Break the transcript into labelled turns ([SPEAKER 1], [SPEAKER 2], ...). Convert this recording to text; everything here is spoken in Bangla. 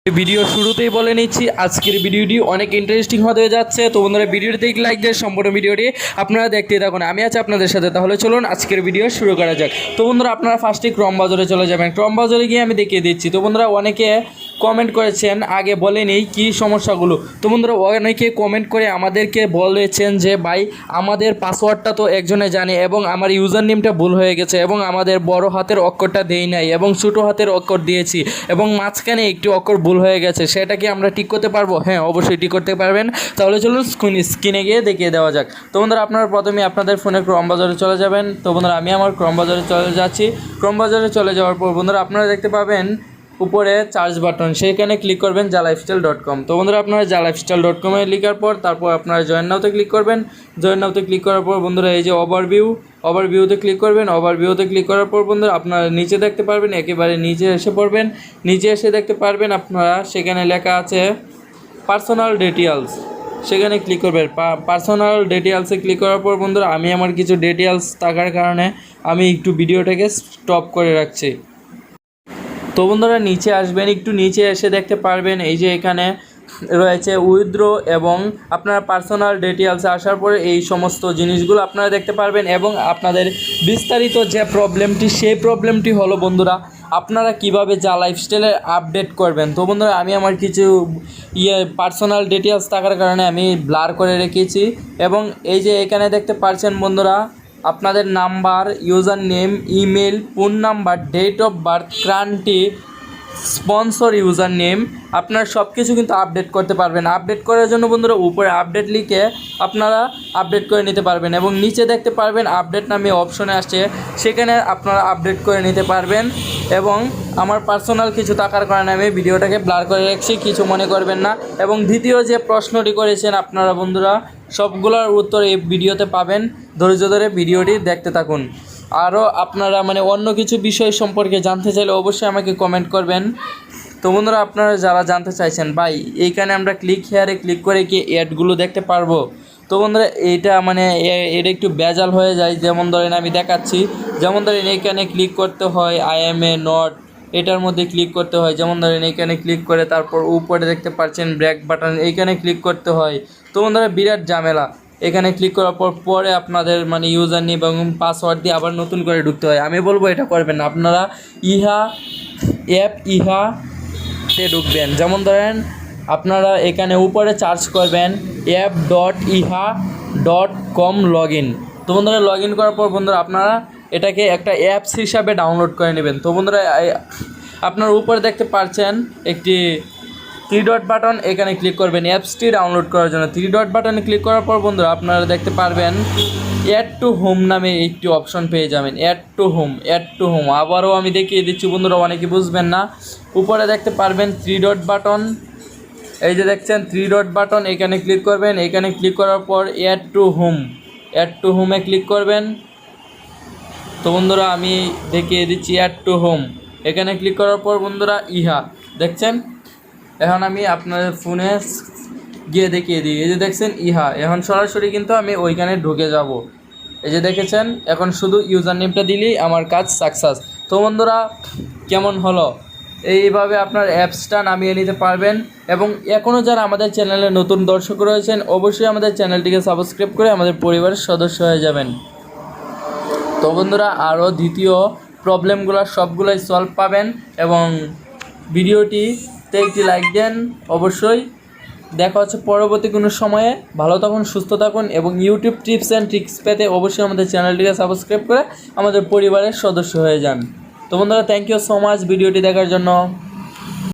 [SPEAKER 1] ভিডিও শুরুতেই বলে নিচ্ছি আজকের ভিডিওটি অনেক ইন্টারেস্টিং হতে যাচ্ছে। তো বন্ধুরা ভিডিওটিতে লাইক দিয়ে সম্পূর্ণ ভিডিওটি আপনারা দেখতে থাকুন, আমি আছি আপনাদের সাথে। তাহলে চলুন আজকের ভিডিও শুরু করা যাক। তো বন্ধুরা আপনারা ফার্স্টে ক্রম বাজারে চলে যাবেন। ক্রম বাজারে গিয়ে আমি দেখিয়ে দিচ্ছি। তো বন্ধুরা অনেকে কমেন্ট করেছেন, আগে বলেনি কি সমস্যাগুলো। তো বন্ধুরা অনেকে কমেন্ট করে আমাদেরকে বলেছেন যে ভাই আমাদের পাসওয়ার্ডটা তো একজনে জানে এবং আমার ইউজার নেমটা ভুল হয়ে গেছে এবং আমাদের বড় হাতের অক্ষরটা দেই নাই এবং ছোটো হাতের অক্ষর দিয়েছি এবং মাঝখানে একটি অক্ষর ভুল হয়ে গেছে, সেটা কি আমরা ঠিক করতে পারবো? হ্যাঁ, অবশ্যই ঠিক করতে পারবেন। তাহলে চলুন স্ক্রিনে গিয়ে দেখিয়ে দেওয়া যাক। তো বন্ধুরা আপনারা প্রথমে আপনাদের ফোনে ক্রম বাজারে চলে যাবেন। তো বন্ধুরা আমি আমার ক্রম বাজারে চলে যাচ্ছি। ক্রম বাজারে চলে যাওয়ার পর বন্ধুরা আপনারা দেখতে পাবেন উপরে সার্চ বাটন, সেইখানে ক্লিক করবেন jaalifestyle.com। তো বন্ধুরা আপনারা jaalifestyle.com লিখার পর তারপর আপনারা জয়েন নাওতে ক্লিক করবেন। জয়েন নাওতে ক্লিক করার পর বন্ধুরা এই যে ওভারভিউতে ক্লিক করবেন। ওভারভিউতে ক্লিক করার পর বন্ধুরা আপনারা নিচে দেখতে পারবেন, একেবারে নিচে এসে পড়বেন। নিচে এসে দেখতে পারবেন আপনারা সেখানে লেখা আছে পার্সোনাল ডিটেইলস, সেখানে ক্লিক করবেন। পার্সোনাল ডিটেইলসে ক্লিক করার পর বন্ধুরা আমি আমার কিছু ডিটেইলস থাকার কারণে আমি একটু ভিডিওটাকে স্টপ করে রাখছি। তো বন্ধুরা নিচে আসবেন, একটু নিচে এসে দেখতে পারবেন এই যে এখানে রয়েছে উইথড্র এবং আপনার পার্সোনাল ডিটেইলসে আসার পরে এই সমস্ত জিনিসগুলো আপনারা দেখতে পারবেন এবং আপনাদের বিস্তারিত যে প্রবলেমটি, সেই প্রবলেমটি হলো বন্ধুরা আপনারা কিভাবে যা লাইফস্টাইলের আপডেট করবেন। তো বন্ধুরা আমি আমার কিছু পার্সোনাল ডিটেইলস থাকার কারণে আমি ব্লার করে রেখেছি এবং এই যে এখানে দেখতে পাচ্ছেন বন্ধুরা আপনাদের number, user name, email, phone number, date of birth, country, sponsor user name, আপনারা সব কিছু কিন্তু আপডেট করতে পারবেন। আপডেট করার জন্য বন্ধুরা উপরে আপডেট লিখে আপনারা আপডেট করে নিতে পারবেন এবং নিচে দেখতে পারবেন আপডেট নামে অপশনে আসছে, সেখানে আপনারা আপডেট করে নিতে পারবেন। এবং আমার পার্সোনাল কিছু থাকার কারণে আমি ভিডিওটাকে ব্লার করে রাখছি, কিছু মনে করবেন না। এবং দ্বিতীয় যে প্রশ্নটি করেছেন আপনারা বন্ধুরা সবগুলোর উত্তর এই ভিডিওতে পাবেন, ধৈর্য ধরে ভিডিওটি দেখতে থাকুন। আরও আপনারা অন্য কিছু বিষয় সম্পর্কে জানতে চাইলে অবশ্যই আমাকে কমেন্ট করবেন। তো বন্ধুরা আপনারা যারা জানতে চাইছেন ভাই এইখানে আমরা হেয়ারে ক্লিক করে কি অ্যাডগুলো দেখতে পারবো? তো বন্ধুরা এটা এটা একটু বেজাল হয়ে যায়। যেমন ধরেন আমি দেখাচ্ছি, যেমন ধরেন এইখানে ক্লিক করতে হয় আই এম এ নট, এটার মধ্যে ক্লিক করতে হয়। যেমন ধরেন এইখানে ক্লিক করে তারপর উপরে দেখতে পাচ্ছেন ব্রেক বাটন, এইখানে ক্লিক করতে হয়। তো বন্ধুরা বিরাট ঝামেলা। এখানে ক্লিক করার পর পরে আপনাদের ইউজার নেম এবং পাসওয়ার্ড দিয়ে আবার নতুন করে ঢুকতে হয়। আমি বলবো এটা করবেন না, আপনারা ইহাতে ঢুকবেন। যেমন ধরেন আপনারা এখানে উপরে সার্চ করবেন app.iha.com লগইন। তো বন্ধুরা লগ ইন করার পর বন্ধুরা আপনারা এটাকে একটা অ্যাপস হিসাবে ডাউনলোড করে নেবেন। তো বন্ধুরা আপনারা উপরে দেখতে পাচ্ছেন একটি 3 ডট বাটন, এখানে ক্লিক করবেন অ্যাপসটি ডাউনলোড করার জন্য। 3 ডট বাটনে ক্লিক করার পর বন্ধুরা আপনারা দেখতে পারবেন অ্যাড টু হোম নামে একটি অপশন পেয়ে যাবেন। অ্যাড টু হোম আবারও আমি দেখিয়ে দিচ্ছি বন্ধুরা, অনেকে বুঝবেন না। উপরে দেখতে পারবেন 3 ডট বাটন, এই যে দেখছেন 3 ডট বাটন, এখানে ক্লিক করবেন। এখানে ক্লিক করার পর অ্যাড টু হোমে ক্লিক করবেন। তো বন্ধুরা আমি দেখিয়ে দিচ্ছি অ্যাড টু হোম, এখানে ক্লিক করার পর বন্ধুরা ইহা দেখছেন। এখন আমি আপনাদের ফোনে গিয়ে দেখিয়ে দিই, এই যে দেখছেন ইহা, এখন সরাসরি কিন্তু আমি ওইখানে ঢুকে যাব। এই যে দেখেছেন এখন শুধু ইউজার নেমটা দিলেই আমার কাজ সাকসেস। তো বন্ধুরা কেমন হলো? এইভাবে আপনার অ্যাপসটা নামিয়ে নিতে পারবেন। এবং এখনও যারা আমাদের চ্যানেলে নতুন দর্শক রয়েছেন অবশ্যই আমাদের চ্যানেলটিকে সাবস্ক্রাইব করে আমাদের পরিবারের সদস্য হয়ে যাবেন। তো বন্ধুরা আরও দ্বিতীয় প্রবলেমগুলো সবগুলোই সলভ পাবেন এবং ভিডিওটিতে একটি লাইক দেন অবশ্যই। দেখা হচ্ছে পরবর্তী কোনো সময়ে। ভালো থাকুন, সুস্থ থাকুন এবং ইউটিউব টিপস অ্যান্ড ট্রিক্স পেতে অবশ্যই আমাদের চ্যানেলটিকে সাবস্ক্রাইব করে আমাদের পরিবারের সদস্য হয়ে যান। তো বন্ধুরা থ্যাংক ইউ সো মাচ ভিডিওটি দেখার জন্য।